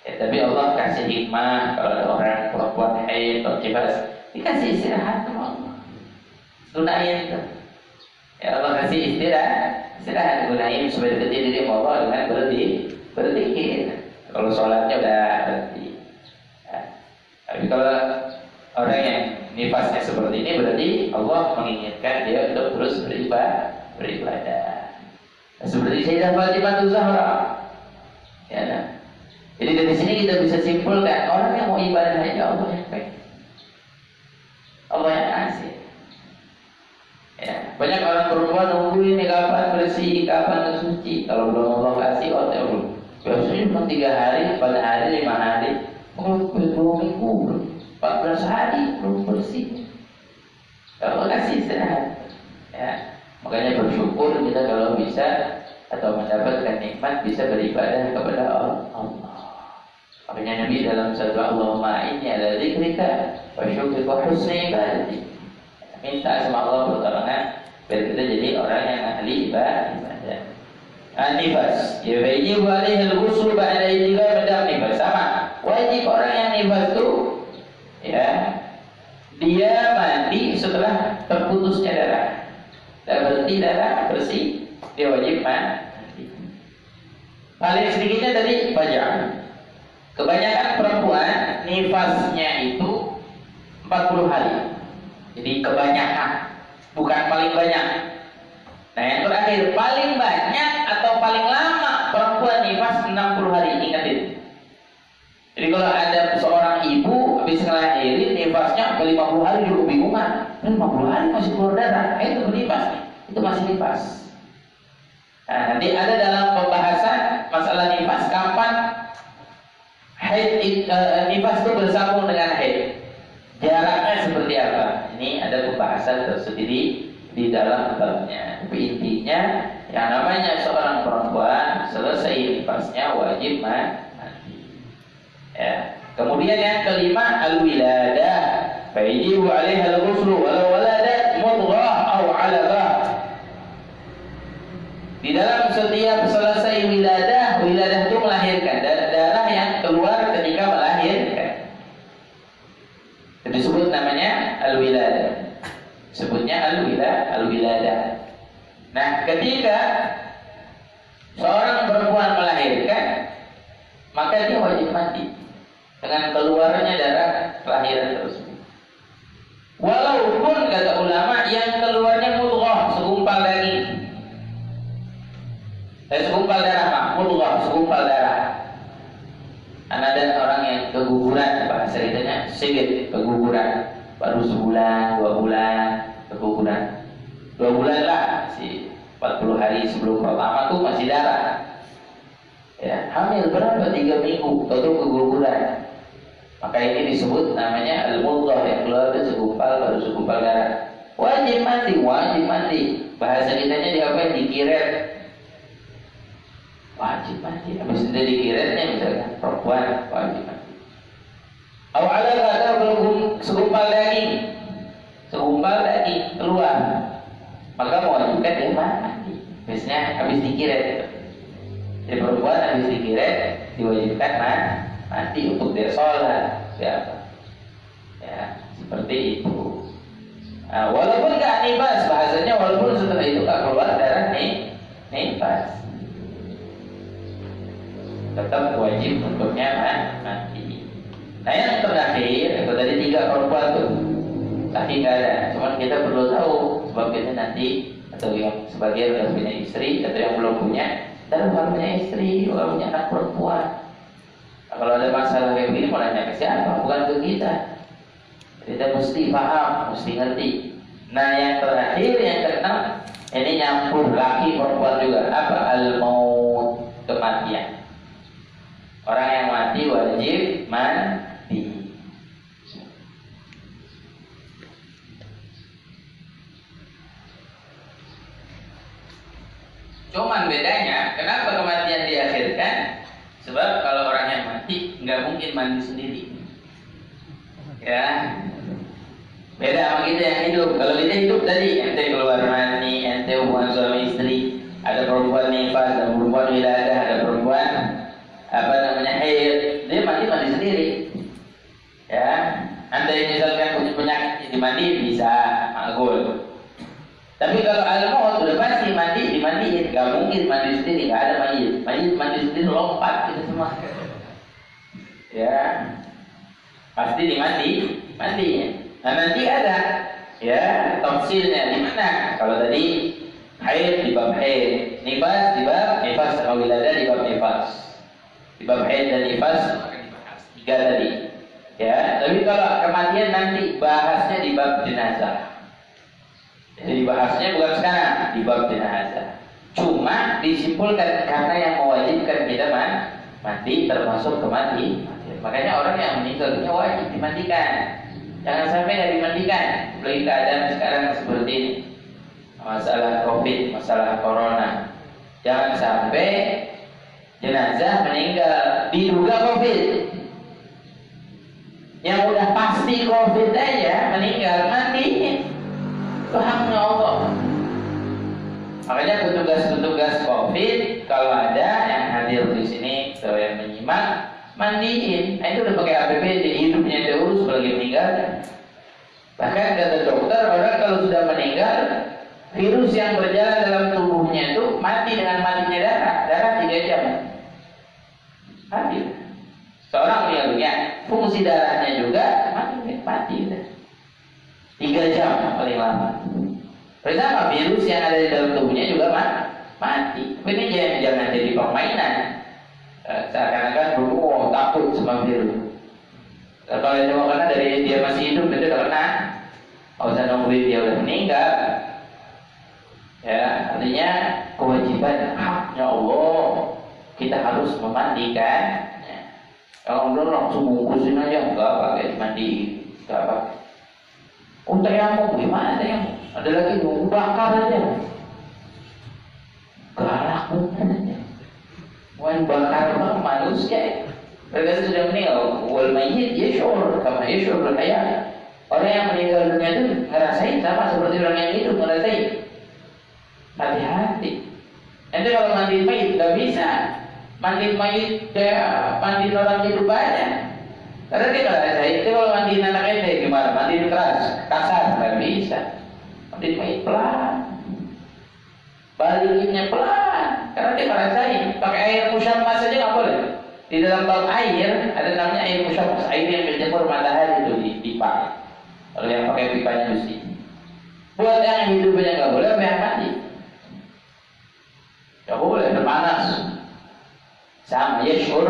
Ya, tapi Allah kasih hikmah kalau ada orang perempuan haid atau nifas, dikasih istirahat sama Allah. Gunain itu. Ya, Allah kasih istirahat gunain supaya deketin diri Allah dengan berzikir. Kalau sholatnya udah berhenti. Ya. Tapi kalau orang yang nifasnya seperti ini berarti Allah menginginkan dia untuk terus beribadah. Nah, seperti Sayyidah Fatimah Zahra. Ya, nah. Jadi dari sini kita bisa simpulkan orang yang mau ibadah hanya Allah yang baik. Allah yang kasih. Ya, banyak orang perempuan nungguin nih kapan bersih, kapan suci. Kalau belum Allah kasih, oh ya belum. Biasanya cuma 3 hari, 4 hari, 5 hari. Oh, 2 minggu, 14 hari belum bersih. Kalau kasih istirahat. Ya, makanya bersyukur kita kalau bisa atau mendapatkan nikmat bisa beribadah kepada Allah. Makanya Nabi dalam satu Allahumma inni ala dzikrika wa syukrika wa husni ibadati. Minta sama Allah pertolongan biar kita jadi orang yang ahli ibadah. Nifas, ya wajib alaihi al-ghusl ba'da idgham dam nifas, sama. Wajib orang yang nifas itu ya dia mandi setelah terputusnya darah. Dan berhenti darah bersih, dia wajib mandi. Paling sedikitnya tadi pajak. Kebanyakan perempuan nifasnya itu 40 hari. Jadi kebanyakan, bukan paling banyak. Nah yang terakhir, paling banyak atau paling lama perempuan nifas 60 hari, ingatin. Jadi kalau ada seorang ibu habis ngelahirin nifasnya ke 50 hari juga kebingungan. 50 hari masih keluar darah, itu bernifas nih, itu masih nifas. Nah, nanti ada dalam pembahasan masalah nifas kapan haid nifas itu bersambung dengan haid. Jaraknya seperti apa? Ini ada pembahasan tersendiri di dalam babnya. Tapi intinya yang namanya seorang perempuan selesai nifasnya wajib mandi. Ya. Kemudian yang kelima al-wiladah. Fayajibu 'alaiha al-ghusl walau waladat mudghah aw 'alaqah. Di dalam setiap selesai wiladah itu melahirkan darah yang keluar ketika melahirkan. Disebut namanya al-wiladah. Sebutnya al-wiladah. Nah, ketika seorang perempuan melahirkan, maka dia wajib mandi dengan keluarnya darah kelahiran tersebut. Walaupun kata ulama yang keluarnya mudghah, segumpal daging. Segumpal darah, mudghah, segumpal darah. Ada orang yang keguguran, bahasa kitanya sigit, keguguran, baru sebulan, 2 bulan keguguran, 2 bulan lah, si 40 hari sebelum pertama tuh masih darah. Ya, hamil berapa 3 minggu, baru keguguran. Maka ini disebut namanya al-mudghah. keluar itu segumpal, baru segumpal darah. Wajib mandi, wajib mandi. Bahasa kitanya di apa? Dikiret. Wajib mandi. Habis itu dikiretnya misalkan perempuan wajib mandi. Awalnya kata belum segumpal daging, segumpal daging keluar, maka mewajibkan dia mandi. Biasanya habis dikiret. Jadi perempuan habis dikiret diwajibkan mandi untuk dia sholat. Siapa? Ya, seperti itu. Nah, walaupun gak nifas, bahasanya walaupun setelah itu gak keluar darah nifas, tetap wajib untuknya mandi. Nah yang terakhir, itu tadi 3 perempuan tuh, tapi gak ada. Cuman kita perlu tahu, sebab kita nanti atau yang sebagian yang punya istri atau yang belum punya, dan bukan punya istri, bukan punya anak perempuan. Nah, kalau ada masalah kayak begini mau nanya ke siapa? Bukan ke kita. Kita mesti paham, mesti ngerti. Nah yang terakhir, yang keenam, ini nyampur laki perempuan juga. Apa? Al-maut, kematian. Orang yang mati wajib mandi. Cuman bedanya, kenapa kematian diakhirkan? Sebab kalau orang yang mati nggak mungkin mandi sendiri. Ya, beda sama kita yang hidup. Kalau kita hidup tadi, ente keluar mani, ente hubungan suami istri, ada perempuan nifas, ada perempuan wiladah, ada perempuan apa namanya haid, dia mandi sendiri. Ya, anda yang misalkan punya penyakit dimandi bisa magul. Tapi kalau al-maut udah pasti dimandiin, nggak mungkin mandi sendiri, nggak ada mandi sendiri lompat kita semua. Ya. Pasti mandinya. Nah nanti ada ya tafsirnya di mana? Kalau tadi haid di bab haid, nifas di bab nifas, sama wiladah di bab nifas. Di bab haid dan nifas akan dibahas 3 tadi. Ya, tapi kalau kematian nanti bahasnya di bab jenazah. Jadi bahasnya bukan sekarang di bab jenazah. Cuma disimpulkan karena yang mewajibkan kita mandi termasuk kematian. Makanya orang yang meninggalnya wajib dimandikan. Jangan sampai nggak dimandikan. Apalagi keadaan sekarang seperti ini, masalah COVID, masalah corona. Jangan sampai jenazah meninggal diduga COVID. Yang udah pasti COVID aja meninggal, mandiin. Itu haknya Allah. Makanya petugas-petugas COVID kalau ada yang hadir di sini atau yang menyimak, mandiin. Nah, itu udah pakai APBD, hidupnya diurus apalagi meninggal. Bahkan kata dokter, orang kalau sudah meninggal, virus yang berjalan dalam tubuhnya itu mati dengan matinya darah 3 jam. Mati. Seorang meninggal dunia, fungsi darahnya juga mati. 3 jam paling lama. Pertama, virus yang ada di dalam tubuhnya juga mati. Tapi ini jangan jadi permainan. Seakan-akan takut sama virus. Kalau itu karena dari dia masih hidup itu udah kena, nggak usah nungguin dia udah meninggal. Ya, artinya kewajiban haknya Allah, kita harus memandikan. Ya. Kalau belum langsung bungkusin aja, enggak pakai mandi, enggak pakai. Untuk yang gimana yang ada lagi nunggu bakar aja, galak bener. Wan bakar manusia. Mereka sudah meninggal. Wal mayyit yashur kama yashur bil hayat. Orang yang meninggal dunia itu ngerasain sama seperti orang yang hidup ngerasain. Hati-hati. Nanti kalau mandi mayit nggak bisa. Mandi mayit kayak mandi orang hidup aja. Karena dia nggak ngerasain. Itu kalau mandi anak ente gimana? Mandi keras, kasar nggak bisa. Mandi mayit pelan. Balikinnya pelan. Karena dia ngerasain. Pakai air musyammas saja nggak boleh. Di dalam bab air ada namanya air musyammas, air yang berjemur matahari itu di pipa. Kalau yang pakai pipanya besi. Buat yang hidupnya nggak boleh, yang mandi. Nggak boleh, panas. Sama yashur,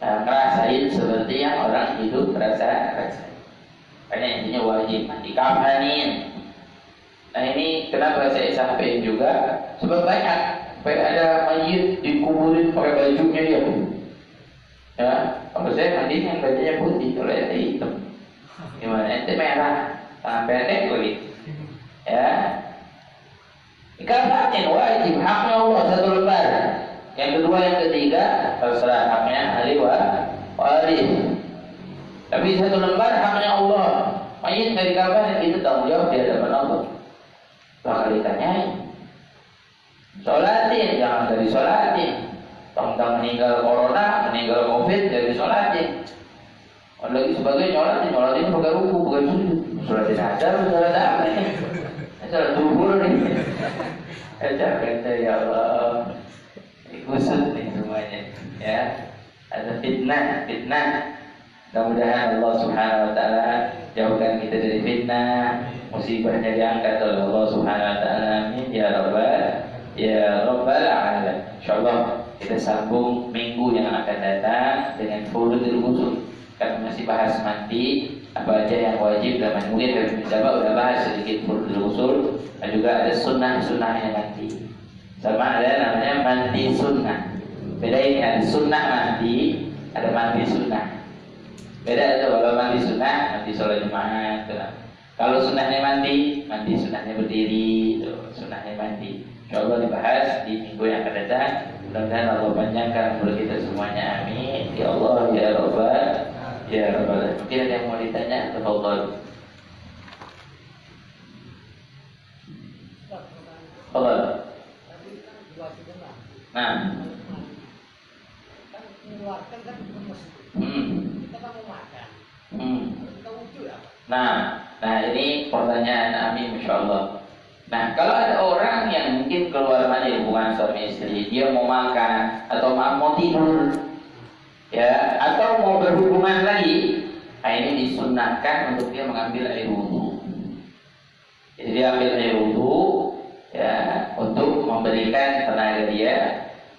ngerasain seperti yang orang hidup rasain. Karena intinya wajib mandi kafanin. Nah ini kenapa saya sampaikan juga? Sebab banyak, ada mayit dikuburin pakai bajunya dia. Ya, kalau saya mandi yang bajunya putih, kalau yang hitam. Gimana? Ente merah, tangan pendek begitu. Ya. Ikafatin wajib, haknya Allah satu lembar. Yang kedua, yang ketiga, terserah haknya ahli waris. Tapi satu lembar haknya Allah. Mayit dari kapan itu tanggung jawab di hadapan Allah. Bakal ditanyain. Sholatin, jangan dari sholatin. Tentang meninggal corona, meninggal covid, dari sholatin. Lagi sebagai nyolatin pakai ruku, pakai sujud. Sholatin azhar, sholat apa nih? Sholat duhur nih. Kata ya Allah, kusut nih semuanya. Ya, ada fitnah. Mudah-mudahan Allah Subhanahu Wa Taala jauhkan kita dari fitnah, musibahnya diangkat oleh Allah Subhanahu Wa Taala. Amin ya Rabbal Alamin. Insyaallah kita sambung minggu yang akan datang dengan furudul ghusl. Karena masih bahas mandi, apa aja yang wajib dalam mandi. Mungkin dari Misbah udah bahas sedikit furudul ghusl, dan juga ada sunnah-sunnahnya nanti. Sama ada namanya mandi sunnah. Beda ini, ada sunnah mandi, ada mandi sunnah. Beda itu, kalau mandi sunnah, mandi sholat Jumat. Kalau sunnahnya mandi sunnahnya berdiri, itu sunnahnya mandi. Insyaallah dibahas di minggu yang akan datang. Mudah-mudahan Allah panjangkan umur kita semuanya. Amin. Ya Allah, ya Rabbal, ya Rabbal. Mungkin ada yang mau ditanya? Tafadhol. Tafadhol. Nah. Nah, ini pertanyaan Amin, Masya Allah. Nah, kalau ada orang yang mungkin keluar mandi hubungan suami istri, dia mau makan atau mau tidur, ya, atau mau berhubungan lagi, nah ini disunnahkan untuk dia mengambil air wudhu. Jadi dia ambil air wudhu, ya, untuk memberikan tenaga dia,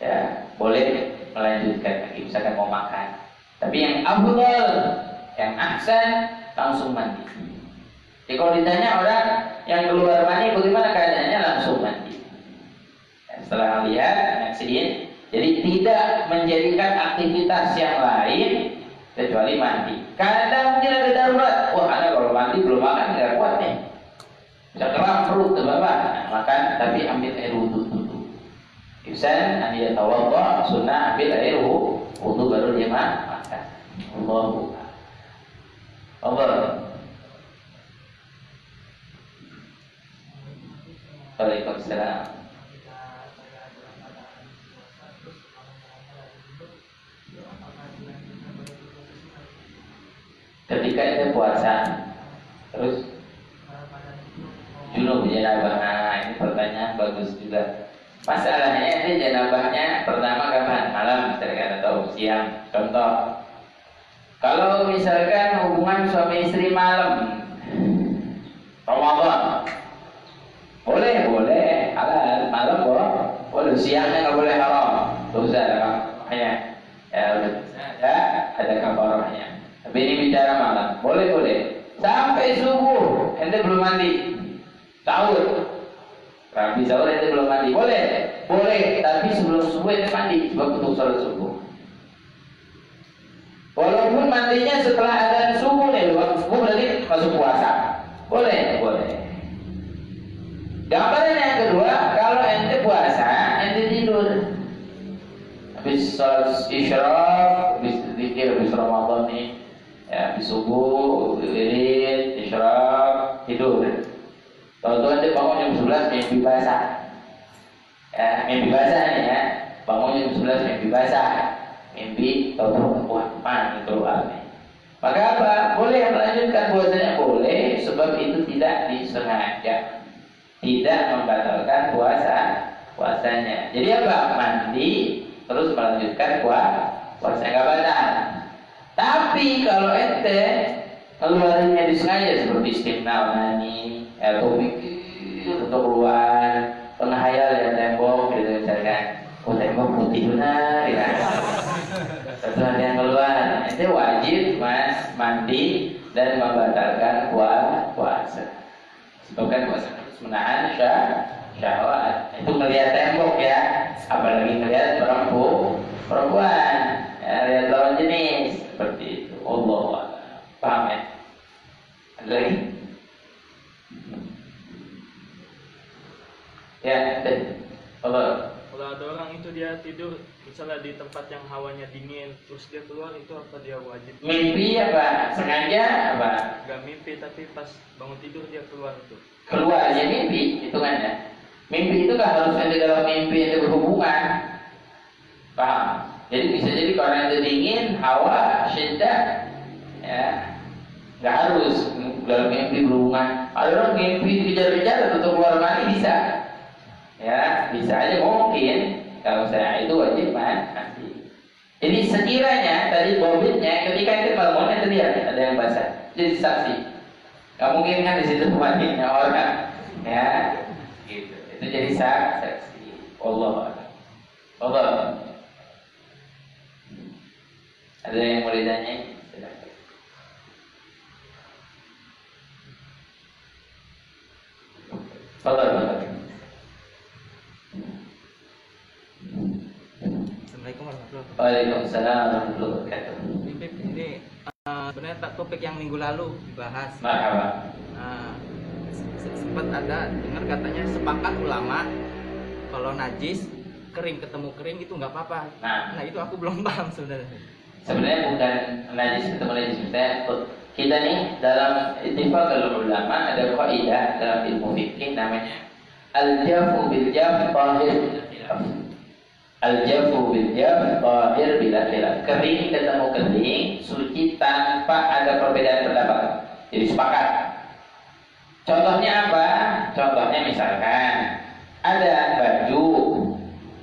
ya, boleh melanjutkan lagi, misalkan mau makan. Tapi yang afdal, yang ahsan, langsung mandi. Jadi kalau ditanya orang yang keluar mandi bagaimana keadaannya, langsung mandi. Ya, setelah lihat aksidin, jadi tidak menjadikan aktivitas yang lain kecuali mandi. Kadang mungkin ada darurat, wah anak kalau mandi belum makan nggak kuat nih, bisa keram perut ke bawah, makan tapi ambil air wudhu dulu. Ihsan an yatawadda, sunnah ambil air wudhu baru dia makan. Allah. Waalaikumsalam. Ketika itu puasa, terus junub janabah. Nah, ini pertanyaan bagus juga. Masalahnya ini janabahnya pertama kapan? Malam misalkan atau siang. Contoh, kalau misalkan hubungan suami istri malam Ramadan, boleh halal, malam boleh, siangnya nggak boleh haram, dosa kafarahnya, ya udah ada kafarahnya. Tapi ini bicara malam, boleh sampai subuh, ente belum mandi, sahur, habis sahur ente belum mandi, boleh, tapi sebelum subuh ente mandi, sebab untuk sholat subuh. Walaupun mandinya setelah adzan subuh nih, waktu subuh berarti masuk puasa, boleh. Gambaran yang kedua, kalau ente puasa, ente tidur. Habis sholat isyraq, habis zikir, habis Ramadan nih, ya, habis subuh, wirid, isyraq, tidur. Tahu-tahu ente bangun jam 11 mimpi basah. Ya, mimpi basah nih ya. Bangun jam 11 mimpi basah. Mimpi tahu-tahu wah, mana keluar nih. Maka apa? Boleh melanjutkan puasanya, boleh, sebab itu tidak disengaja. Tidak membatalkan puasanya. Jadi apa? Mandi terus melanjutkan puasa nggak batal. Tapi kalau ente keluarnya disengaja seperti istimna nani atau mikir untuk keluar penghayal yang tembok gitu misalkan, tembok putih benar ya. Setelah yang keluar, ente wajib mandi dan membatalkan puasa. Sebabkan puasa menahan syahwat. Itu melihat tembok ya, apalagi melihat perempuan ya, lihat lawan jenis seperti itu. Allah paham ya? Ada lagi? Ya, Allah. Kalau ada orang itu dia tidur misalnya di tempat yang hawanya dingin, terus dia keluar, itu apa dia wajib? Mimpi apa? Sengaja apa? Gak mimpi, tapi pas bangun tidur dia keluar itu. Keluar aja mimpi, hitungannya. Mimpi itu kan harus ada dalam mimpi yang berhubungan. Paham? Jadi bisa jadi kalau itu dingin, hawa, syiddah, ya, nggak harus dalam mimpi berhubungan. Ada orang mimpi kejar-kejar atau keluar mandi bisa. Ya, bisa aja mungkin. Kalau saya itu wajib nanti. Jadi sekiranya tadi bobitnya ketika itu bangun itu lihat ada yang basah, jadi saksi. Gak mungkin kan di situ mandinya orang, ya, gitu. Itu jadi saksi. Allah. Ada yang mau ditanya? Allah. Assalamualaikum warahmatullahi wabarakatuh. Waalaikumsalam warahmatullahi wabarakatuh. Ini sebenarnya tak topik yang minggu lalu dibahas. Marhaba. Sempat ada dengar katanya sepakat ulama kalau najis kering ketemu kering itu nggak apa-apa. Nah itu aku belum paham sebenarnya. Sebenarnya bukan najis ketemu najis, kita nih dalam ittifaqul ulama ada kaidah dalam ilmu fikih namanya al-jafu bil jaf tahir bil khilaf. Al-jafu bil jaf tahir bila khilaf. Kering ketemu kering, suci tanpa ada perbedaan pendapat. Jadi sepakat. Contohnya apa? Contohnya misalkan ada baju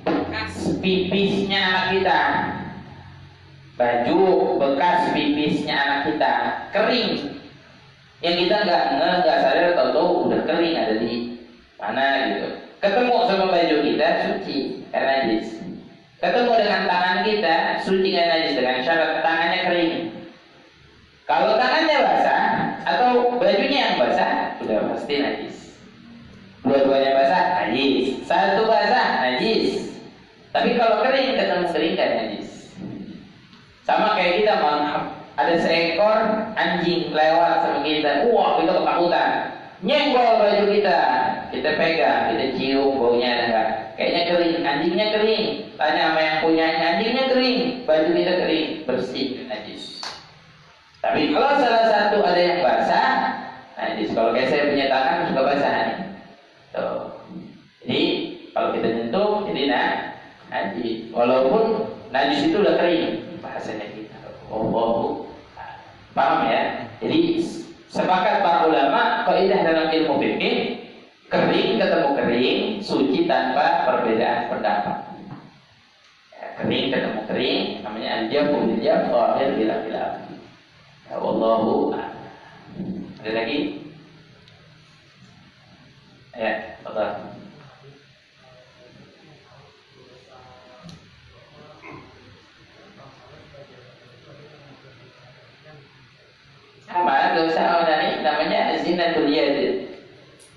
bekas pipisnya anak kita. Baju bekas pipisnya anak kita kering. Yang kita nggak sadar tahu udah kering ada di mana gitu. Ketemu sama baju kita suci karena najis. Ketemu dengan tangan kita suci karena najis dengan syarat tangannya kering. Kalau tangannya basah atau bajunya yang basah sudah pasti najis. Dua-duanya basah najis. Satu basah najis. Tapi kalau kering ketemu kering kan najis. Sama kayak kita ada seekor anjing lewat sama kita, wah kita ketakutan, nyenggol baju kita pegang, kita cium baunya ada nggak? Kayaknya kering, anjingnya kering. Tanya sama yang punya anjingnya kering, baju kita kering, bersih, najis. Tapi kalau salah satu ada yang basah, najis. Kalau kayak saya punya tangan suka basah nih. Tuh. Jadi kalau kita nyentuh, jadi najis. Walaupun najis itu udah kering. Bahasanya kita paham ya. Jadi sepakat para ulama kaidah dalam ilmu fikih kering ketemu kering suci tanpa perbedaan pendapat ya, kering ketemu kering namanya al-jafu bil jaf tahir bila khilaf ya, wallahu ada lagi ya Allah. Sama dosa orang namanya zinatul yad,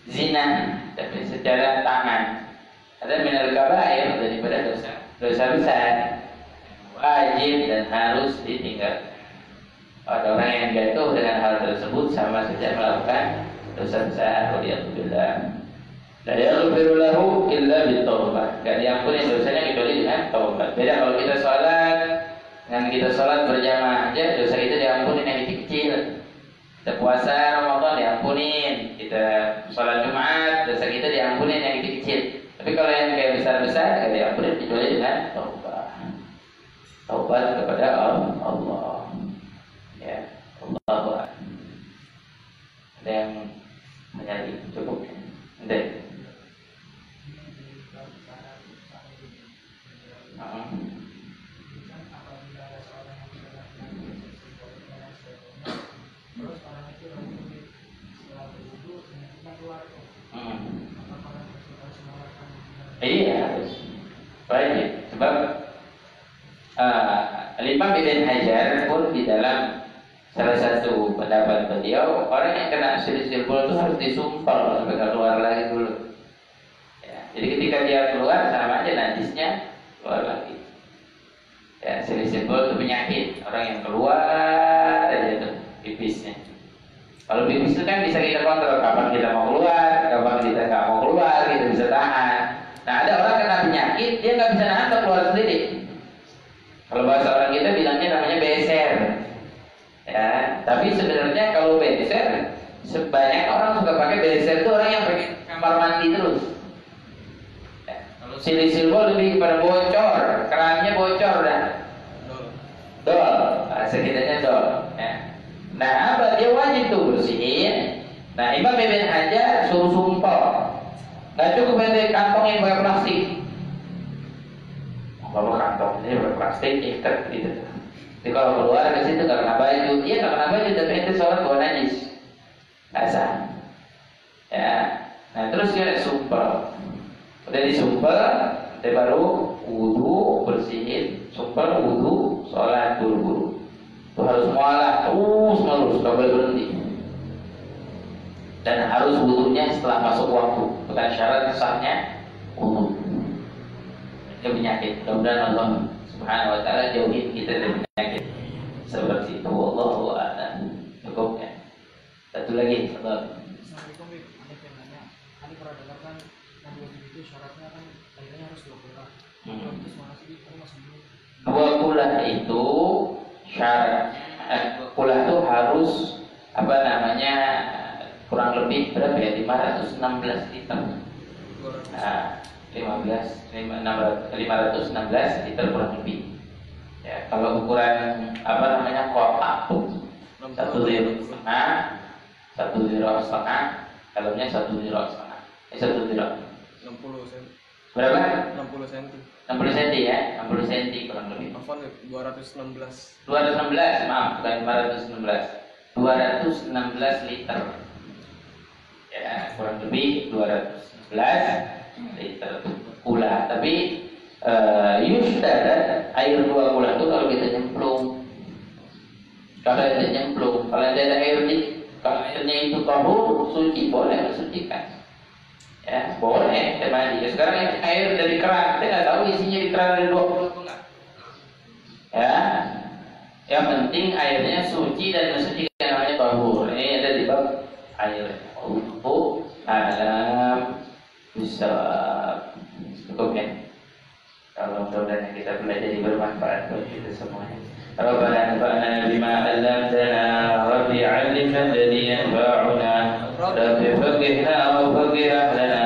zina tapi secara tangan. Ada minal kabair daripada dosa besar wajib dan harus ditinggal. Ada orang yang jatuh dengan hal tersebut sama saja melakukan dosa besar. Waliyadzubillah. La yaghfiru lahu illa bitaubah. Gak diampuni dosanya kecuali dengan taubat. Beda kalau kita sholat dengan kita sholat berjamaah aja dosa kita diampuni yang kecil. Kita puasa Ramadan diampunin, kita sholat Jumat dosa kita diampunin yang kecil. Tapi kalau yang kayak besar-besar nggak diampunin kecuali dengan taubat kepada Allah. Ya, Allah. Ada yang menyari cukup? Ada. Iya harus wajib sebab Al-Imam Ibn Hajar pun di dalam salah satu pendapat beliau orang yang kena selisih bol itu harus disumpal sampai keluar lagi dulu ya, jadi ketika dia keluar sama aja najisnya keluar lagi ya, selisih bol itu penyakit orang yang keluar aja tuh pipisnya Kalau bibis itu kan bisa kita kontrol kapan kita mau keluar, kapan kita nggak mau keluar, kita bisa tahan. Nah ada orang kena penyakit dia nggak bisa nahan keluar sendiri. Kalau bahasa orang kita bilangnya namanya beser. Ya, tapi sebenarnya kalau beser, sebanyak orang suka pakai beser itu orang yang pakai kamar mandi terus. Ya, kalau silvo lebih kepada bocor, kerannya bocor dah. Dol, sekitarnya dol. Ya. Nah, apa dia wajib tuh bersihin. Nah, Imam Ibn Hajar suruh sumpel. Nggak cukup ada kantong yang pakai plastik. Bawa kantong ini pakai plastik, ikat gitu. Jadi kalau keluar ke situ nggak kena baju, dia nggak kena baju tapi itu sholat bawa najis, nggak sah. Ya, nah terus dia sumpel. Udah disumpel, dia baru wudu, bersihin, sumpel, wudu, sholat buru-buru. Itu harus mualah terus menerus, nggak boleh berhenti. Dan harus wudunya setelah masuk waktu, bukan syarat sahnya wudu. Itu penyakit. Mudah-mudahan Allah Subhanahu Wa Taala jauhin kita dari penyakit seperti itu. Wallahu a'lam. Cukup ya. Satu lagi. Assalamualaikum. Ada yang nanya. Kami pernah dengar kan yang wajib itu syaratnya kan airnya harus 2 kulah. Kalau itu semua sih kan masih belum. 2 kulah itu syarat. Kulah itu harus apa namanya kurang lebih berapa ya? 516 liter. Nah, 516 liter kurang lebih. Ya, kalau ukuran apa namanya kotak tuh 1,5 liter, 1,5 liter, dalamnya 1,5 liter, 1 liter. 60 cm. Berapa? 60 cm. 60 cm ya, 60 cm kurang lebih. Afwan 216. 216, maaf, bukan 516. 216 liter. Ya, kurang lebih 216 liter gula. Tapi yushtara air 2 gula itu kalau kita nyemplung. Kalau kita nyemplung, kalau ada air di, kalau airnya itu tahur, suci, boleh mensucikan. Ya, boleh kita mandi. Ya, sekarang air dari keran, kita nggak tahu isinya di keran ada 20 atau enggak. Ya, yang penting airnya suci dan mensucikan, namanya tahur. Ini ada di bab air. Untuk alam bisa cukup ya. Kalau mudah-mudahan kita belajar bermanfaat buat kita semuanya. Rabbana anfa'na bima 'allamtana Rabbi 'allimna alladhi yanfa'una Rabbi faqihna wa faqih ahlana